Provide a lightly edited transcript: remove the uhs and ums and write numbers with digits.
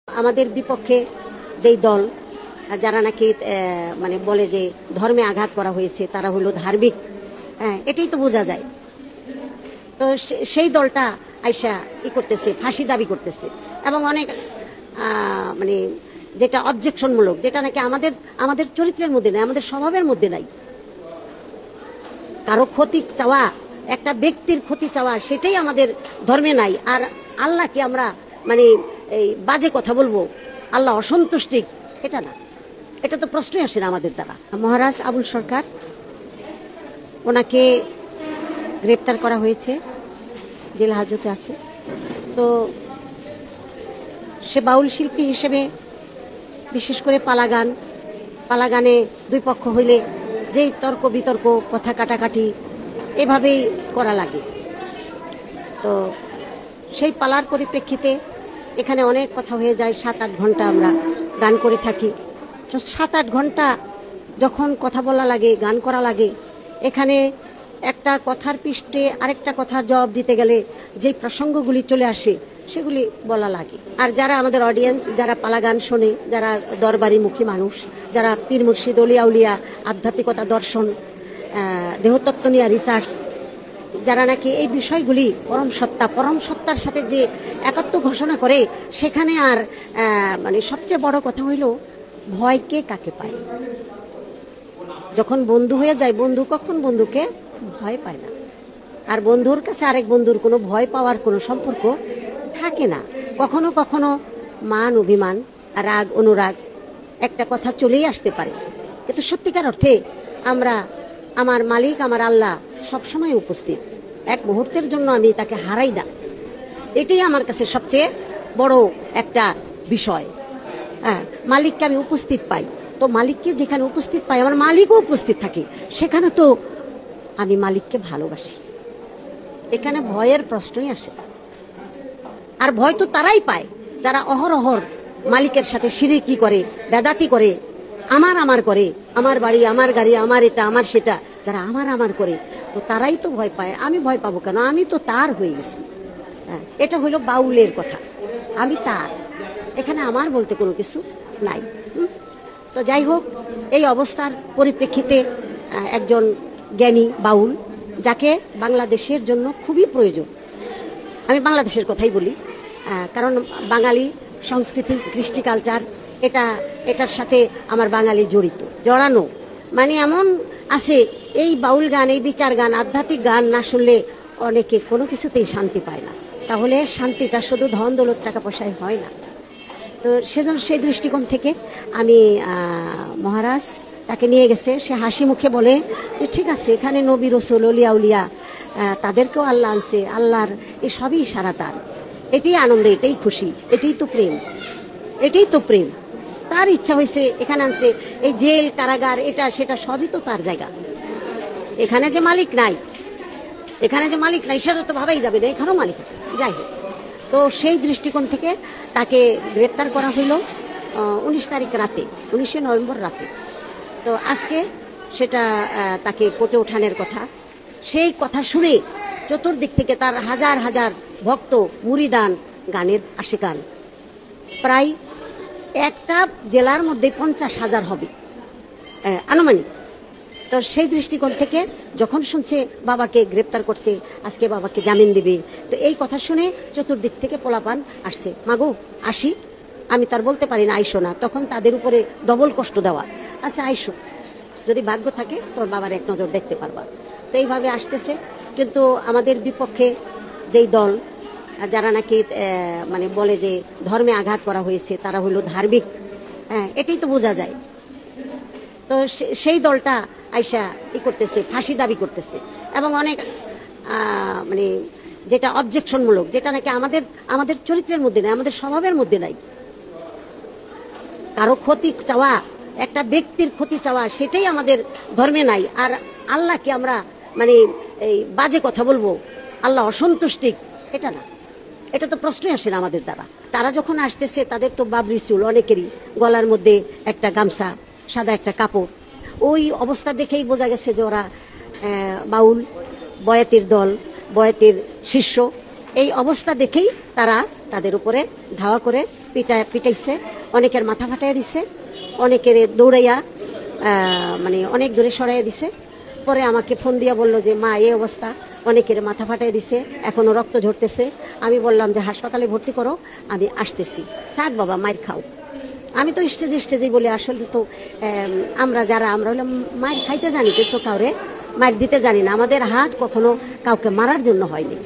আমাদের বিপক্ষে যেই দল যারা নাকি মানে বলে যে ধর্মে আঘাত করা হয়েছে তারা হলো ধার্মিক, এটাই তো বোঝা যায়। তো সেই দলটা আইসা করতেছে, ফাঁসি দাবি করতেছে এবং অনেক মানে যেটা অবজেকশনমূলক, যেটা নাকি আমাদের আমাদের চরিত্রের মধ্যে নাই, আমাদের স্বভাবের মধ্যে নাই। কারো ক্ষতি চাওয়া, একটা ব্যক্তির ক্ষতি চাওয়া, সেটাই আমাদের ধর্মে নাই। আর আল্লাহকে আমরা মানে এই বাজে কথা বলবো, আল্লাহ অসন্তুষ্টি, এটা না, এটা তো প্রশ্নই আসে না আমাদের দ্বারা। মহারাজ আবুল সরকার, ওনাকে গ্রেপ্তার করা হয়েছে, জেল হাজতে আছে। তো সে বাউল শিল্পী হিসেবে বিশেষ করে পালাগানে দুই পক্ষ হইলে যেই তর্ক বিতর্ক, কথা কাটাকাটি এভাবেই করা লাগে। তো সেই পালার পরিপ্রেক্ষিতে এখানে অনেক কথা হয়ে যায়। 7-8 ঘন্টা আমরা গান করে থাকি। 7-8 ঘন্টা যখন কথা বলা লাগে, গান করা লাগে, এখানে একটা কথার পৃষ্ঠে আরেকটা কথার জবাব দিতে গেলে যেই প্রসঙ্গগুলি চলে আসে সেগুলি বলা লাগে। আর যারা আমাদের অডিয়েন্স, যারা পালা গান শোনে, যারা দরবারিমুখী মানুষ, যারা পীর মুর্শিদ অলিয়া উলিয়া, আধ্যাত্মিকতা, দর্শন, দেহতত্ত্ব নিয়ে রিসার্চ, যারা নাকি এই বিষয়গুলি পরম সত্তার সাথে যে একাত্ম ঘোষণা করে, সেখানে আর মানে সবচেয়ে বড় কথা হইল ভয়কে কাকে পায়। যখন বন্ধু হয়ে যায়, বন্ধু কখন বন্ধুকে ভয় পায় না। আর বন্ধুর কাছে আরেক বন্ধুর কোনো ভয় পাওয়ার কোনো সম্পর্ক থাকে না। কখনো কখনো মান অভিমান, রাগ অনুরাগ, একটা কথা চলেই আসতে পারে, কিন্তু সত্যিকার অর্থে আমার মালিক, আমার আল্লাহ সবসময় উপস্থিত। এক মুহূর্তের জন্য আমি তাকে হারাই না। এটাই আমার কাছে সবচেয়ে বড় একটা বিষয়। মালিককে আমি উপস্থিত পাই। তো মালিককে যেখানে উপস্থিত পাই, আমার মালিকও উপস্থিত থাকে, সেখানে তো আমি মালিককে ভালোবাসি। এখানে ভয়ের প্রশ্নই আসে না। আর ভয় তো তারাই পায় যারা অহরহর মালিকের সাথে শিরকি করে, বেদাতি করে, আমার করে, আমার বাড়ি, আমার গাড়ি, আমার এটা, আমার সেটা, যারা আমার করে, তো তারাই তো ভয় পায়। আমি ভয় পাবো কেন? আমি তো তার হয়ে গেছি। এটা হলো বাউলের কথা, আমি তার, এখানে আমার বলতে কোনো কিছু নাই। তো যাই হোক, এই অবস্থার পরিপ্রেক্ষিতে একজন জ্ঞানী বাউল, যাকে বাংলাদেশের জন্য খুবই প্রয়োজন, আমি বাংলাদেশের কথাই বলি, কারণ বাঙালি সংস্কৃতি, কৃষ্টি কালচার, এটার সাথে আমার বাঙালি জড়ানো। মানে এমন আছে, এই বাউল গান, এই বিচার গান, আধ্যাত্মিক গান না শুনলে অনেকে কোনো কিছুতেই শান্তি পায় না। তাহলে শান্তিটা শুধু ধন দৌলত টাকা পয়সায় হয় না। তো সেজন্য সেই দৃষ্টিকোণ থেকে আমি মহারাজ তাকে নিয়ে গেছে। সে হাসি মুখে বলে যে ঠিক আছে, এখানে নবী রসুল অলিয়া উলিয়া তাদেরকেও আল্লাহ আনছে, আল্লাহর এই সবই ইশারা তার। এটাই আনন্দ, এটাই খুশি, এটাই তো প্রেম। তার ইচ্ছা হয়েছে এখানে আনছে। এই জেল, কারাগার, এটা সেটা সবই তো তার জায়গা। এখানে যে মালিক নাই সেটা তো ভাবাই যাবে না, এখানেও মালিক আছে। যাই হোক, তো সেই দৃষ্টিকোণ থেকে তাকে গ্রেপ্তার করা হইল 19 তারিখ রাতে, 19শে নভেম্বর রাতে। তো আজকে সেটা তাকে কোর্টে ওঠানোর কথা। সেই কথা শুনে চতুর্দিক থেকে তার হাজার হাজার ভক্ত, মুরিদান, গানের আশিকান, প্রায় একটা জেলার মধ্যে 50,000 হবে আনুমানিক। তো সেই দৃষ্টিকোণ থেকে যখন শুনছে বাবাকে গ্রেপ্তার করছে, আজকে বাবাকে জামিন দিবে, তো এই কথা শুনে চতুর্দিক থেকে পোলাপান আসছে, মাগো আসি। আমি তার বলতে পারি না আইসো না, তখন তাদের উপরে ডবল কষ্ট দেওয়া। আচ্ছা আইসো, যদি ভাগ্য থাকে তোর বাবার এক নজর দেখতে পারবা। তো এইভাবে আসতেছে। কিন্তু আমাদের বিপক্ষে যেই দল যারা নাকি মানে বলে যে ধর্মে আঘাত করা হয়েছে তারা হলো ধার্মিক, এটাই তো বোঝা যায়। তো সেই দলটা আইসা করতেছে, ফাঁসি দাবি করতেছে এবং অনেক মানে যেটা অবজেকশনমূলক, যেটা নাকি আমাদের চরিত্রের মধ্যে নাই, আমাদের স্বভাবের মধ্যে নাই। কারো ক্ষতি চাওয়া, একটা ব্যক্তির ক্ষতি চাওয়া, সেটাই আমাদের ধর্মে নাই। আর আল্লাহকে আমরা মানে এই বাজে কথা বলবো, আল্লাহ অসন্তুষ্টি, এটা না, এটা তো প্রশ্নই আসে না আমাদের দ্বারা। তারা যখন আসতেছে, তাদের তো বাবরি চুল, অনেকেরই গলার মধ্যে একটা গামছা, সাদা একটা কাপড়, ওই অবস্থা দেখেই বোঝা গেছে যে ওরা বাউল, বয়াতির দল, বয়াতির শিষ্য। এই অবস্থা দেখেই তারা তাদের উপরে ধাওয়া করে পিটাইছে, অনেকের মাথা ফাটাইয়া দিছে, অনেকের দৌড়াইয়া মানে অনেক দূরে সরাইয়া দিছে। পরে আমাকে ফোন দিয়া বললো যে মা এই অবস্থা, অনেকের মাথা ফাটাই দিছে, এখনও রক্ত ঝরতেছে। আমি বললাম যে হাসপাতালে ভর্তি করো, আমি আসতেছি। থাক বাবা, মায়ের খাও। আমি তো স্টেজেই বলি, আসলে তো আমরা হলাম মায়ের খাইতে জানি, কিন্তু কাউরে মায়ের দিতে জানি না। আমাদের হাত কখনো কাউকে মারার জন্য হয়নি।